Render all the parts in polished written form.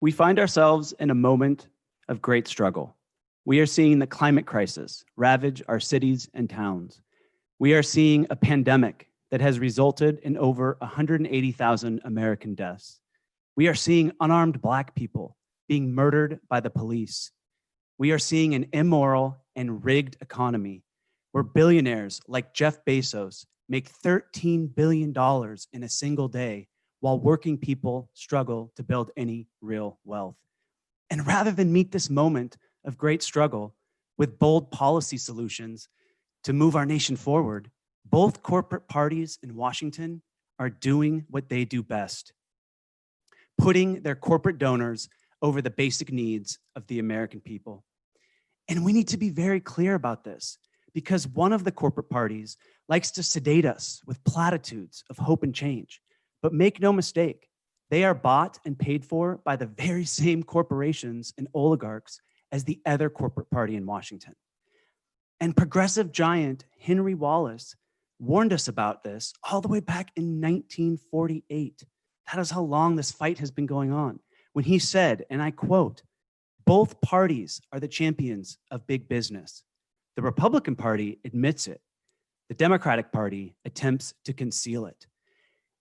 We find ourselves in a moment of great struggle. We are seeing the climate crisis ravage our cities and towns. We are seeing a pandemic that has resulted in over 180,000 American deaths. We are seeing unarmed Black people being murdered by the police. We are seeing an immoral and rigged economy where billionaires like Jeff Bezos make $13 billion in a single day while working people struggle to build any real wealth. And rather than meet this moment of great struggle with bold policy solutions to move our nation forward, both corporate parties in Washington are doing what they do best, putting their corporate donors over the basic needs of the American people. And we need to be very clear about this, because one of the corporate parties likes to sedate us with platitudes of hope and change. But make no mistake, they are bought and paid for by the very same corporations and oligarchs as the other corporate party in Washington. And progressive giant Henry Wallace warned us about this all the way back in 1948. That is how long this fight has been going on, when he said, and I quote, "Both parties are the champions of big business. The Republican Party admits it. The Democratic Party attempts to conceal it."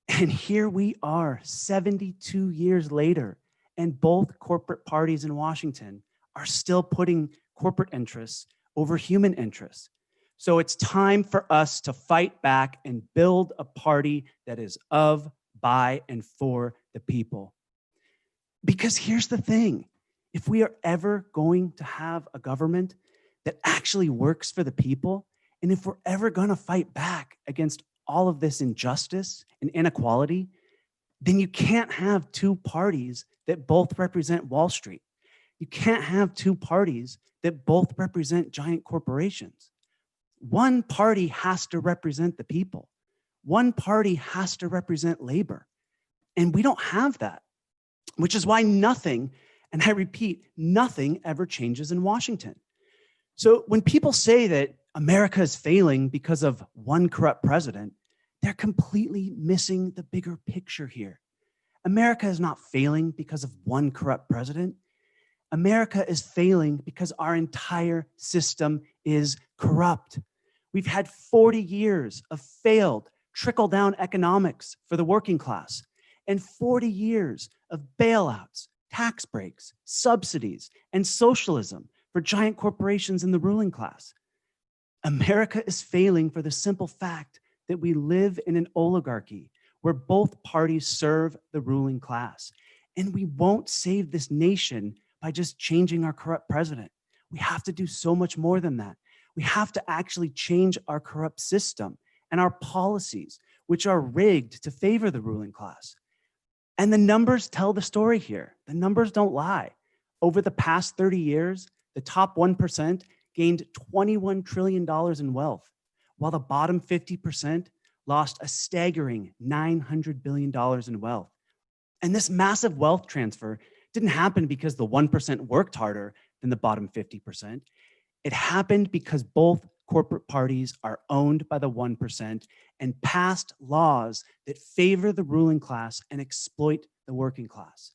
And here we are 72 years later, and both corporate parties in Washington are still putting corporate interests over human interests. So it's time for us to fight back and build a party that is of, by, and for the people. Because here's the thing, if we are ever going to have a government that actually works for the people, and if we're ever going to fight back against all of this injustice and inequality, then you can't have two parties that both represent Wall Street. You can't have two parties that both represent giant corporations. One party has to represent the people. One party has to represent labor. And we don't have that, which is why nothing, and I repeat, nothing ever changes in Washington. So when people say that America is failing because of one corrupt president, they're completely missing the bigger picture here. America is not failing because of one corrupt president. America is failing because our entire system is corrupt. We've had 40 years of failed trickle-down economics for the working class, and 40 years of bailouts, tax breaks, subsidies, and socialism for giant corporations in the ruling class. America is failing for the simple fact that we live in an oligarchy where both parties serve the ruling class. And we won't save this nation by just changing our corrupt president. We have to do so much more than that. We have to actually change our corrupt system and our policies, which are rigged to favor the ruling class. And the numbers tell the story here. The numbers don't lie. Over the past 30 years, the top 1% gained $21 trillion in wealth, while the bottom 50% lost a staggering $900 billion in wealth. And this massive wealth transfer didn't happen because the 1% worked harder than the bottom 50%. It happened because both corporate parties are owned by the 1% and passed laws that favor the ruling class and exploit the working class.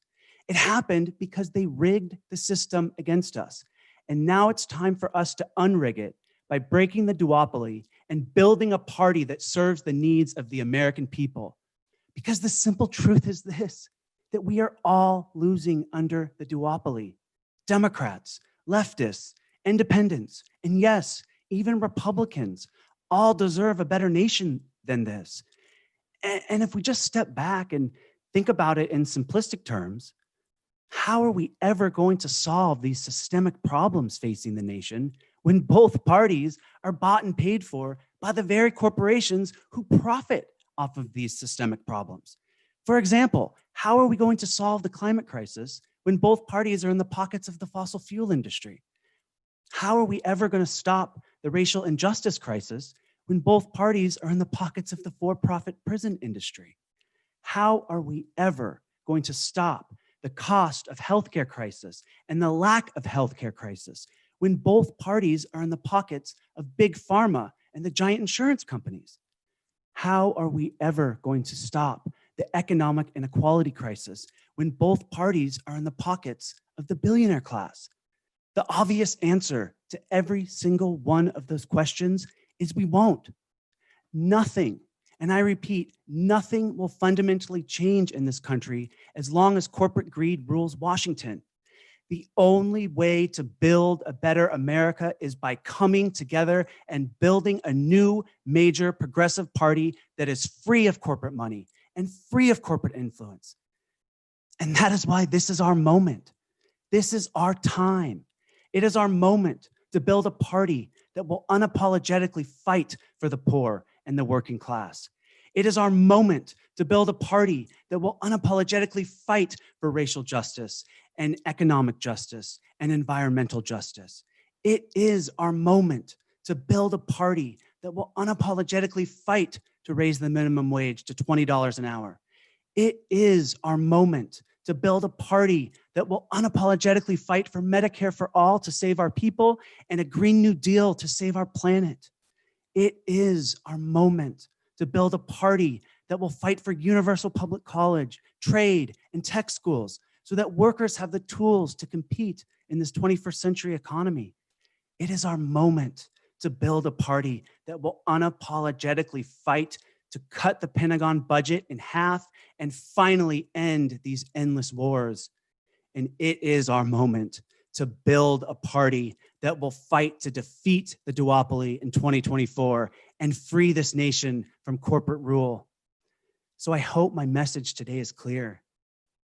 It happened because they rigged the system against us. And now it's time for us to unrig it by breaking the duopoly and building a party that serves the needs of the American people. Because the simple truth is this, that we are all losing under the duopoly. Democrats, leftists, independents, and yes, even Republicans all deserve a better nation than this. And if we just step back and think about it in simplistic terms, how are we ever going to solve these systemic problems facing the nation when both parties are bought and paid for by the very corporations who profit off of these systemic problems? For example, how are we going to solve the climate crisis when both parties are in the pockets of the fossil fuel industry? How are we ever going to stop the racial injustice crisis when both parties are in the pockets of the for-profit prison industry? How are we ever going to stop the cost of healthcare crisis and the lack of healthcare crisis when both parties are in the pockets of big pharma and the giant insurance companies? How are we ever going to stop the economic inequality crisis when both parties are in the pockets of the billionaire class? The obvious answer to every single one of those questions is we won't. Nothing, and I repeat, nothing will fundamentally change in this country as long as corporate greed rules Washington. The only way to build a better America is by coming together and building a new major progressive party that is free of corporate money and free of corporate influence. And that is why this is our moment. This is our time. It is our moment to build a party that will unapologetically fight for the poor and the working class. It is our moment to build a party that will unapologetically fight for racial justice and economic justice and environmental justice. It is our moment to build a party that will unapologetically fight to raise the minimum wage to $20 an hour. It is our moment to build a party that will unapologetically fight for Medicare for all to save our people and a Green New Deal to save our planet. It is our moment to build a party that will fight for universal public college, trade, and tech schools so that workers have the tools to compete in this 21st century economy. It is our moment to build a party that will unapologetically fight to cut the Pentagon budget in half and finally end these endless wars. And it is our moment to build a party that will fight to defeat the duopoly in 2024 and free this nation from corporate rule. So I hope my message today is clear.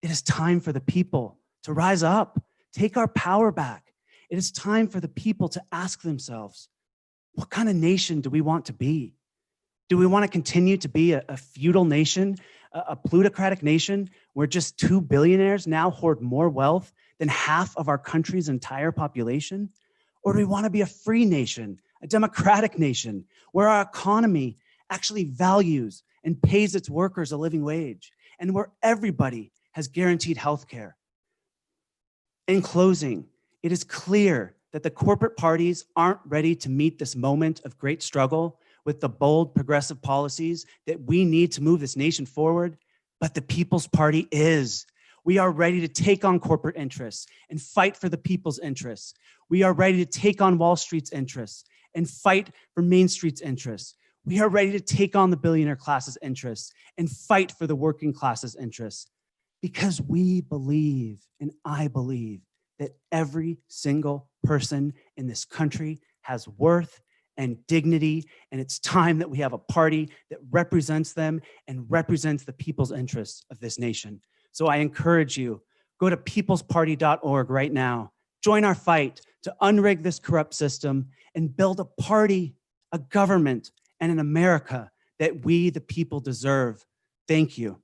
It is time for the people to rise up, take our power back. It is time for the people to ask themselves, what kind of nation do we want to be? Do we want to continue to be a feudal nation, a plutocratic nation where just 2 billionaires now hoard more wealth than half of our country's entire population? Or do we want to be a free nation, a democratic nation where our economy actually values and pays its workers a living wage and where everybody has guaranteed health care? In closing, it is clear that the corporate parties aren't ready to meet this moment of great struggle with the bold progressive policies that we need to move this nation forward, but the People's Party is. We are ready to take on corporate interests and fight for the people's interests. We are ready to take on Wall Street's interests and fight for Main Street's interests. We are ready to take on the billionaire class's interests and fight for the working class's interests, because we believe, and I believe, that every single person in this country has worth and dignity, and it's time that we have a party that represents them and represents the people's interests of this nation. So I encourage you, go to peoplesparty.org right now, join our fight to unrig this corrupt system and build a party, a government, and an America that we, the people, deserve. Thank you.